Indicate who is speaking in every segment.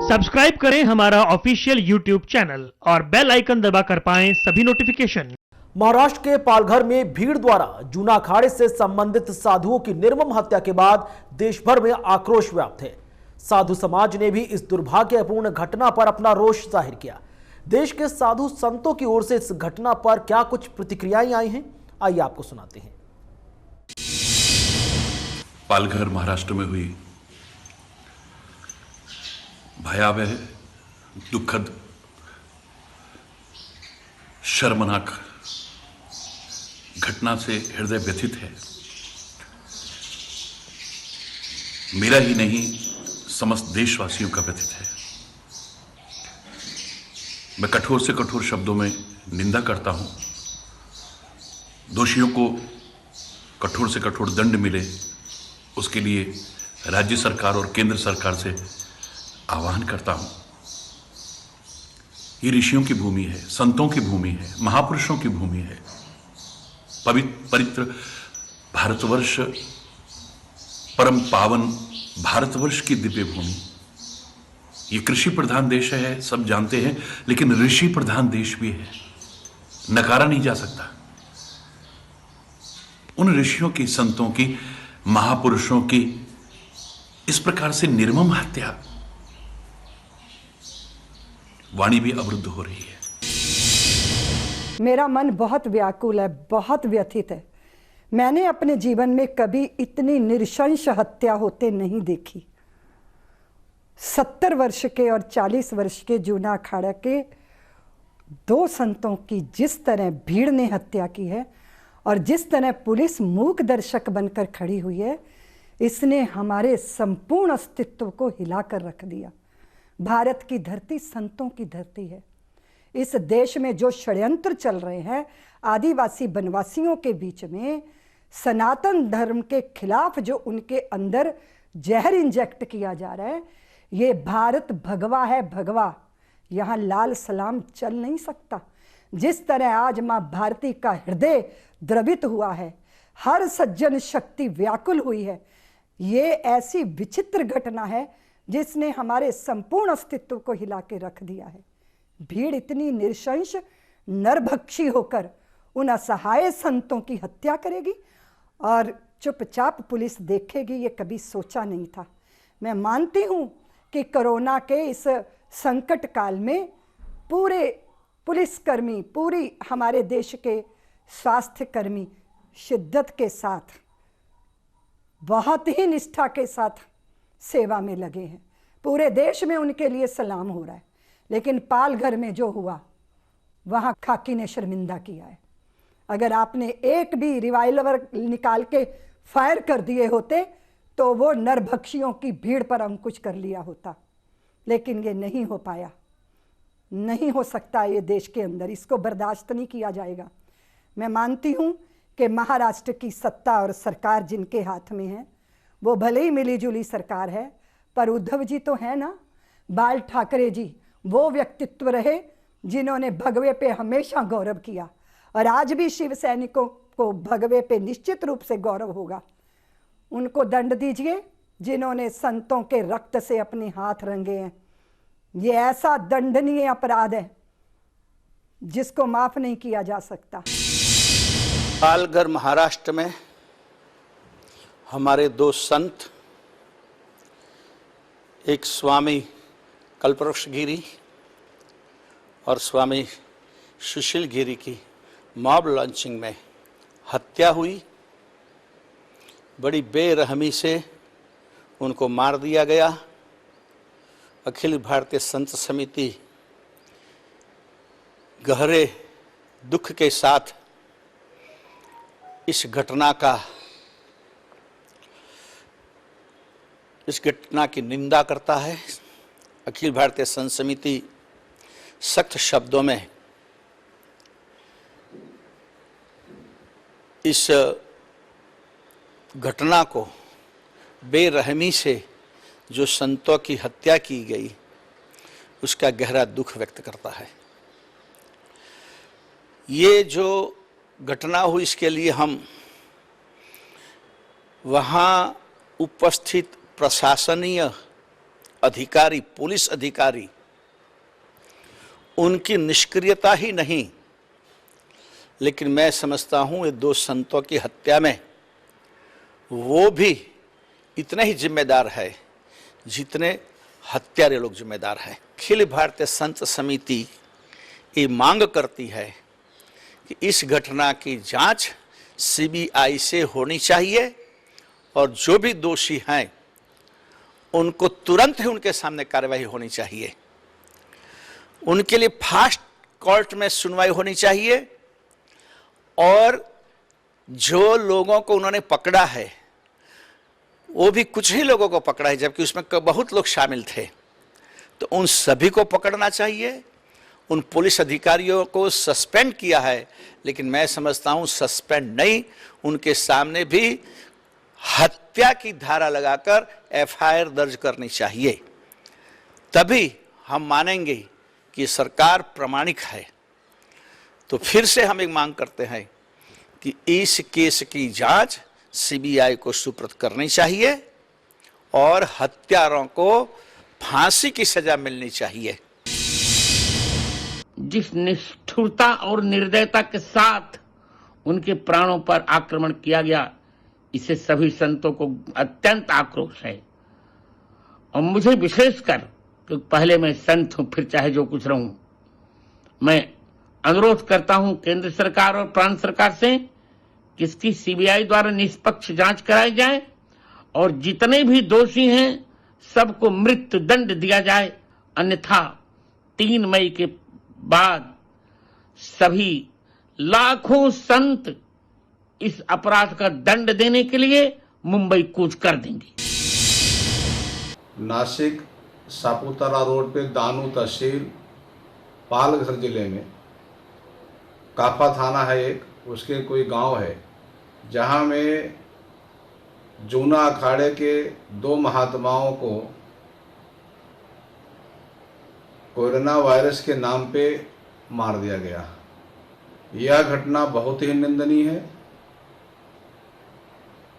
Speaker 1: Subscribe करें हमारा official YouTube channel और बेल आइकन दबाकर पाएं सभी नोटिफिकेशन।
Speaker 2: महाराष्ट्र के पालघर में भीड़ द्वारा जूना अखाड़े से संबंधित साधुओं की निर्मम हत्या के बाद देश भर में आक्रोश व्याप्त है। साधु समाज ने भी इस दुर्भाग्यपूर्ण घटना पर अपना रोष जाहिर किया। देश के साधु संतों की ओर से इस घटना पर क्या कुछ प्रतिक्रियाएं आई हैं, आइए आपको सुनाते हैं।
Speaker 3: पालघर महाराष्ट्र में हुई भयावह, दुखद, शर्मनाक घटना से हृदय व्यथित है। मेरा ही नहीं, समस्त देशवासियों का व्यथित है। मैं कठोर से कठोर शब्दों में निंदा करता हूं। दोषियों को कठोर से कठोर दंड मिले, उसके लिए राज्य सरकार और केंद्र सरकार से आह्वान करता हूं। ये ऋषियों की भूमि है, संतों की भूमि है, महापुरुषों की भूमि है। पवित्र भारतवर्ष, परम पावन भारतवर्ष की दिव्य भूमि। ये कृषि प्रधान देश है, सब जानते हैं, लेकिन ऋषि प्रधान देश भी है, नकारा नहीं जा सकता। उन ऋषियों की, संतों की, महापुरुषों की इस प्रकार से निर्मम हत्या, वाणी भी अवरुद्ध हो रही है।
Speaker 4: मेरा मन बहुत व्याकुल है, बहुत व्यथित है। मैंने अपने जीवन में कभी इतनी नृशंस हत्या होते नहीं देखी। 70 वर्ष के और 40 वर्ष के जूना अखाड़ा के दो संतों की जिस तरह भीड़ ने हत्या की है और जिस तरह पुलिस मूक दर्शक बनकर खड़ी हुई है, इसने हमारे संपूर्ण अस्तित्व को हिलाकर रख दिया। भारत की धरती संतों की धरती है। इस देश में जो षड्यंत्र चल रहे हैं आदिवासी बनवासियों के बीच में, सनातन धर्म के खिलाफ जो उनके अंदर जहर इंजेक्ट किया जा रहा है, ये भारत भगवा है, भगवा। यहाँ लाल सलाम चल नहीं सकता। जिस तरह आज माँ भारती का हृदय द्रवित हुआ है, हर सज्जन शक्ति व्याकुल हुई है, ये ऐसी विचित्र घटना है जिसने हमारे संपूर्ण अस्तित्व को हिला के रख दिया है। भीड़ इतनी नृशंस, नरभक्षी होकर उन असहाय संतों की हत्या करेगी और चुपचाप पुलिस देखेगी, ये कभी सोचा नहीं था। मैं मानती हूँ कि कोरोना के इस संकट काल में पूरे पुलिसकर्मी, पूरी हमारे देश के स्वास्थ्य कर्मी शिद्दत के साथ, बहुत ही निष्ठा के साथ सेवा में लगे हैं। पूरे देश में उनके लिए सलाम हो रहा है। लेकिन पालघर में जो हुआ, वहाँ खाकी ने शर्मिंदा किया है। अगर आपने एक भी रिवाल्वर निकाल के फायर कर दिए होते तो वो नरभक्षियों की भीड़ पर अंकुश कर लिया होता, लेकिन ये नहीं हो पाया। नहीं हो सकता ये देश के अंदर, इसको बर्दाश्त नहीं किया जाएगा। मैं मानती हूँ कि महाराष्ट्र की सत्ता और सरकार जिनके हाथ में है, वो भले ही मिलीजुली सरकार है, पर उद्धव जी तो है ना, बाल ठाकरे जी वो व्यक्तित्व रहे जिन्होंने भगवे पे हमेशा गौरव किया, और आज भी शिव सैनिकों को भगवे पे निश्चित रूप से गौरव होगा। उनको दंड दीजिए जिन्होंने संतों के रक्त से अपने हाथ रंगे हैं। ये ऐसा दंडनीय अपराध है जिसको माफ नहीं किया जा सकता।
Speaker 5: पालघर महाराष्ट्र में हमारे दो संत, एक स्वामी कल्पवृक्ष गिरी और स्वामी सुशील गिरी की मॉब लॉन्चिंग में हत्या हुई। बड़ी बेरहमी से उनको मार दिया गया। अखिल भारतीय संत समिति गहरे दुख के साथ इस घटना की निंदा करता है। अखिल भारतीय संत समिति सख्त शब्दों में इस घटना को, बेरहमी से जो संतों की हत्या की गई, उसका गहरा दुख व्यक्त करता है। ये जो घटना हुई, इसके लिए हम वहाँ उपस्थित प्रशासनीय अधिकारी, पुलिस अधिकारी, उनकी निष्क्रियता ही नहीं, लेकिन मैं समझता हूं ये दो संतों की हत्या में वो भी इतने ही जिम्मेदार है जितने हत्यारे लोग जिम्मेदार हैं। अखिल भारतीय संत समिति ये मांग करती है कि इस घटना की जांच सीबीआई से होनी चाहिए और जो भी दोषी हैं उनको तुरंत ही उनके सामने कार्रवाई होनी चाहिए। उनके लिए फास्ट कोर्ट में सुनवाई होनी चाहिए और जो लोगों को उन्होंने पकड़ा है वो भी कुछ ही लोगों को पकड़ा है, जबकि उसमें बहुत लोग शामिल थे, तो उन सभी को पकड़ना चाहिए। उन पुलिस अधिकारियों को सस्पेंड किया है, लेकिन मैं समझता हूं सस्पेंड नहीं, उनके सामने भी हत्या की धारा लगाकर एफआईआर दर्ज करनी चाहिए। तभी हम मानेंगे कि सरकार प्रामाणिक है। तो फिर से हम एक मांग करते हैं कि इस केस की जांच सीबीआई को सुपुर्द करनी चाहिए और हत्यारों को फांसी की सजा मिलनी चाहिए।
Speaker 6: जिस निष्ठुरता और निर्दयता के साथ उनके प्राणों पर आक्रमण किया गया, इससे सभी संतों को अत्यंत आक्रोश है। और मुझे विशेषकर, क्योंकि पहले मैं संत हूं, फिर चाहे जो कुछ रहूं, मैं अनुरोध करता हूं केंद्र सरकार और प्रांत सरकार से कि इसकी सीबीआई द्वारा निष्पक्ष जांच कराई जाए और जितने भी दोषी हैं सबको मृत्यु दंड दिया जाए। अन्यथा 3 मई के बाद सभी लाखों संत इस अपराध का दंड देने के लिए मुंबई कूच कर देंगे।
Speaker 7: नासिक सापुतारा रोड पे दानू तहसील पालघर जिले में काफा थाना है एक, उसके कोई गांव है जहां में जूना अखाड़े के 2 महात्माओं को कोरोना वायरस के नाम पे मार दिया गया। यह घटना बहुत ही निंदनीय है।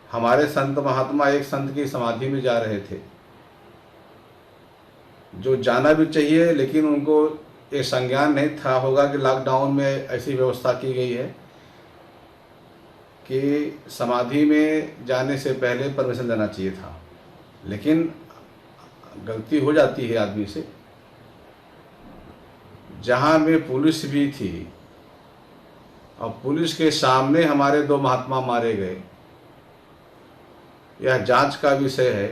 Speaker 7: हमारे संत महात्मा एक संत की समाधि में जा रहे थे, जो जाना भी चाहिए, लेकिन उनको ये संज्ञान नहीं था होगा कि लॉकडाउन में ऐसी व्यवस्था की गई है कि समाधि में जाने से पहले परमिशन लेना चाहिए था, लेकिन गलती हो जाती है आदमी से। जहां में पुलिस भी थी और पुलिस के सामने हमारे 2 महात्मा मारे गए, यह जांच का विषय है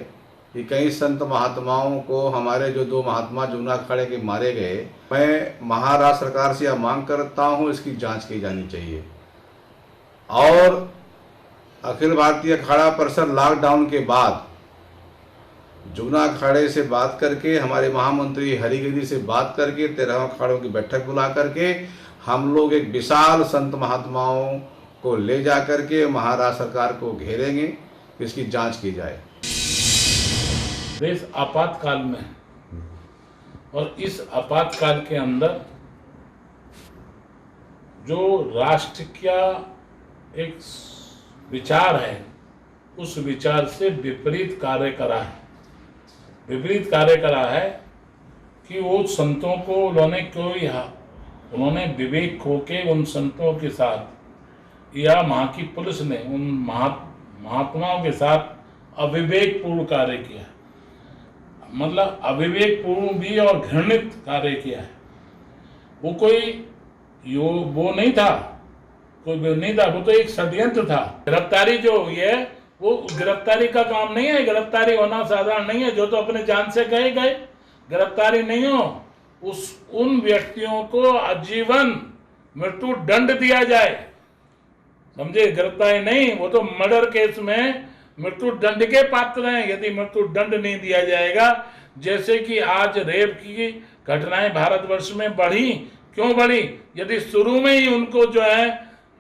Speaker 7: कि कई संत महात्माओं को हमारे जो 2 महात्मा जूना अखाड़े के मारे गए, मैं महाराष्ट्र सरकार से यह मांग करता हूं इसकी जांच की जानी चाहिए। और अखिल भारतीय अखाड़ा परिषद लॉकडाउन के बाद जूना अखाड़े से बात करके, हमारे महामंत्री हरिगिरी से बात करके, 13 अखाड़ों की बैठक बुला करके हम लोग एक विशाल संत महात्माओं को ले जा करके महाराष्ट्र सरकार को घेरेंगे, इसकी जांच की जाए।
Speaker 8: देश आपातकाल में है और इस आपातकाल के अंदर जो राष्ट्र का एक विचार है, उस विचार से विपरीत कार्य करा है। विपरीत कार्य करा है कि वो संतों को उन्होंने विवेक खो के उन संतों के साथ या वहाँ की पुलिस ने उन महात्माओं के साथ अविवेकपूर्ण कार्य किया, मतलब अविवेकपूर्ण भी और घृणित कार्य किया है। वो कोई वो नहीं था, वो तो एक षड्यंत्र था। गिरफ्तारी जो हुई है वो गिरफ्तारी का काम नहीं है, गिरफ्तारी होना साधारण नहीं है। जो तो अपने जान से गए गिरफ्तारी नहीं हो, उन व्यक्तियों को आजीवन मृत्यु दंड दिया जाए, समझे, गिरफ्तारी नहीं। वो तो मर्डर केस में मृत्यु दंड के पात्र हैं। यदि मृत्यु दंड नहीं दिया जाएगा, जैसे कि आज रेप की घटनाएं भारतवर्ष में बढ़ी, क्यों बढ़ी? यदि शुरू में ही उनको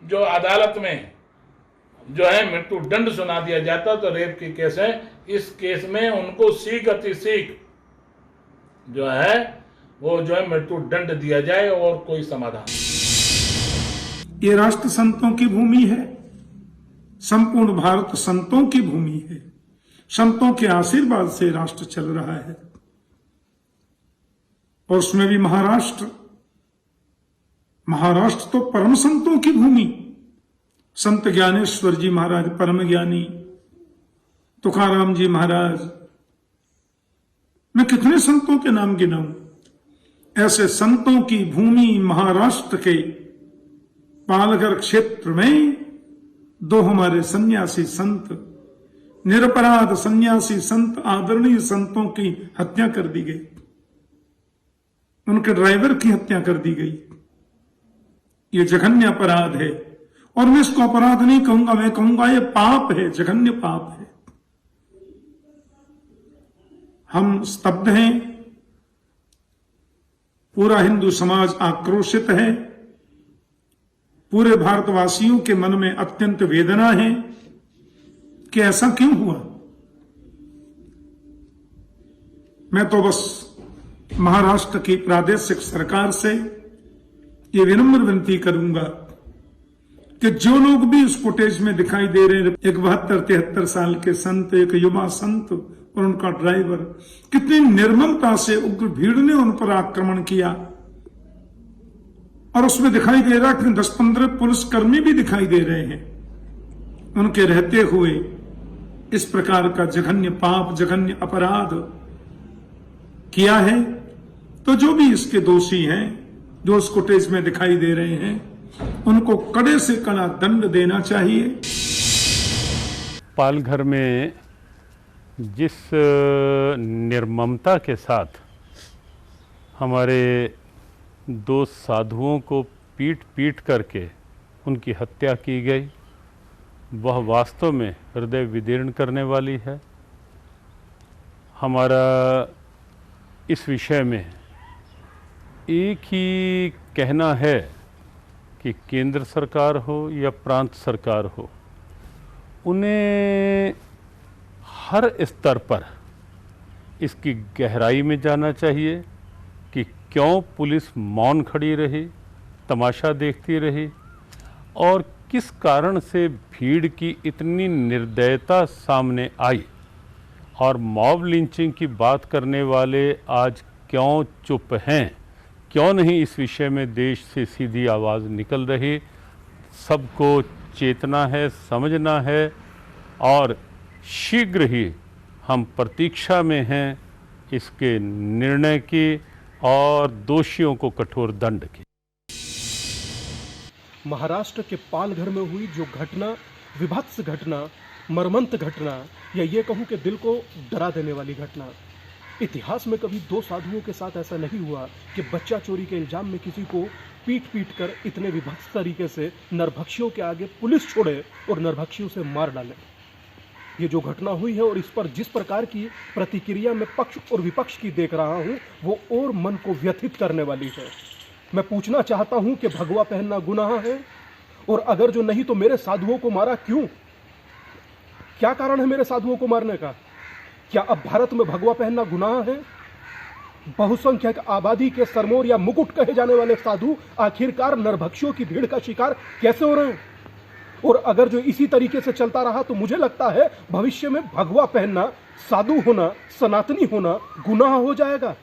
Speaker 8: जो अदालत में मृत्यु दंड सुना दिया जाता तो रेप की केस है, इस केस में उनको शीघ्र अतिशीघ्र मृत्यु दंड दिया जाए और कोई समाधान।
Speaker 9: ये राष्ट्र संतों की भूमि है, संपूर्ण भारत संतों की भूमि है। संतों के आशीर्वाद से राष्ट्र चल रहा है। और उसमें भी महाराष्ट्र तो परम संतों की भूमि। संत ज्ञानेश्वर जी महाराज परम ज्ञानी, तुकाराम जी महाराज, मैं कितने संतों के नाम गिनाऊं। ऐसे संतों की भूमि महाराष्ट्र के पालघर क्षेत्र में दो हमारे सन्यासी संत, निरपराध सन्यासी संत, आदरणीय संतों की हत्या कर दी गई। उनके ड्राइवर की हत्या कर दी गई। ये जघन्य अपराध है। और मैं इसको अपराध नहीं कहूंगा, मैं कहूंगा ये पाप है, जघन्य पाप है। हम स्तब्ध हैं, पूरा हिंदू समाज आक्रोशित है, पूरे भारतवासियों के मन में अत्यंत वेदना है कि ऐसा क्यों हुआ। मैं तो बस महाराष्ट्र की प्रादेशिक सरकार से ये विनम्र विनती करूंगा कि जो लोग भी इस फुटेज में दिखाई दे रहे हैं, एक 72-73 साल के संत, एक युवा संत और उनका ड्राइवर, कितनी निर्ममता से उग्र भीड़ ने उन पर आक्रमण किया। और उसमें दिखाई दे रहा कि 10-15 पुलिसकर्मी भी दिखाई दे रहे हैं। उनके रहते हुए इस प्रकार का जघन्य पाप, जघन्य अपराध किया है। तो जो भी इसके दोषी हैं, जो उस फुटेज में दिखाई दे रहे हैं, उनको कड़े से कड़ा दंड देना चाहिए।
Speaker 10: पालघर में जिस निर्ममता के साथ हमारे दो साधुओं को पीट पीट करके उनकी हत्या की गई, वह वास्तव में हृदय विदीर्ण करने वाली है। हमारा इस विषय में एक ही कहना है कि केंद्र सरकार हो या प्रांत सरकार हो, उन्हें हर स्तर पर इसकी गहराई में जाना चाहिए कि क्यों पुलिस मौन खड़ी रही, तमाशा देखती रही, और किस कारण से भीड़ की इतनी निर्दयता सामने आई, और मॉब लिंचिंग की बात करने वाले आज क्यों चुप हैं, क्यों नहीं इस विषय में देश से सीधी आवाज़ निकल रही। सबको चेतना है, समझना है, और शीघ्र ही हम प्रतीक्षा में हैं इसके निर्णय की और दोषियों को कठोर दंड की।
Speaker 11: महाराष्ट्र के पालघर में हुई जो घटना, विभत्स घटना, मर्मंत घटना, या ये कहूँ कि दिल को डरा देने वाली घटना, इतिहास में कभी दो साधुओं के साथ ऐसा नहीं हुआ कि बच्चा चोरी के इल्जाम में किसी को पीट पीट कर इतने विभत्स तरीके से नरभक्षियों के आगे पुलिस छोड़े और नरभक्षियों से मार डाले। ये जो घटना हुई है और इस पर जिस प्रकार की प्रतिक्रिया मैं पक्ष और विपक्ष की देख रहा हूँ, वो और मन को व्यथित करने वाली है। मैं पूछना चाहता हूँ कि भगवा पहनना गुनाह है, और अगर जो नहीं तो मेरे साधुओं को मारा क्यों? क्या कारण है मेरे साधुओं को मारने का? क्या अब भारत में भगवा पहनना गुनाह है? बहुसंख्यक आबादी के सरमोर या मुकुट कहे जाने वाले साधु आखिरकार नरभक्षियों की भीड़ का शिकार कैसे हो रहे हैं? और अगर जो इसी तरीके से चलता रहा तो मुझे लगता है भविष्य में भगवा पहनना, साधु होना, सनातनी होना गुनाह हो जाएगा।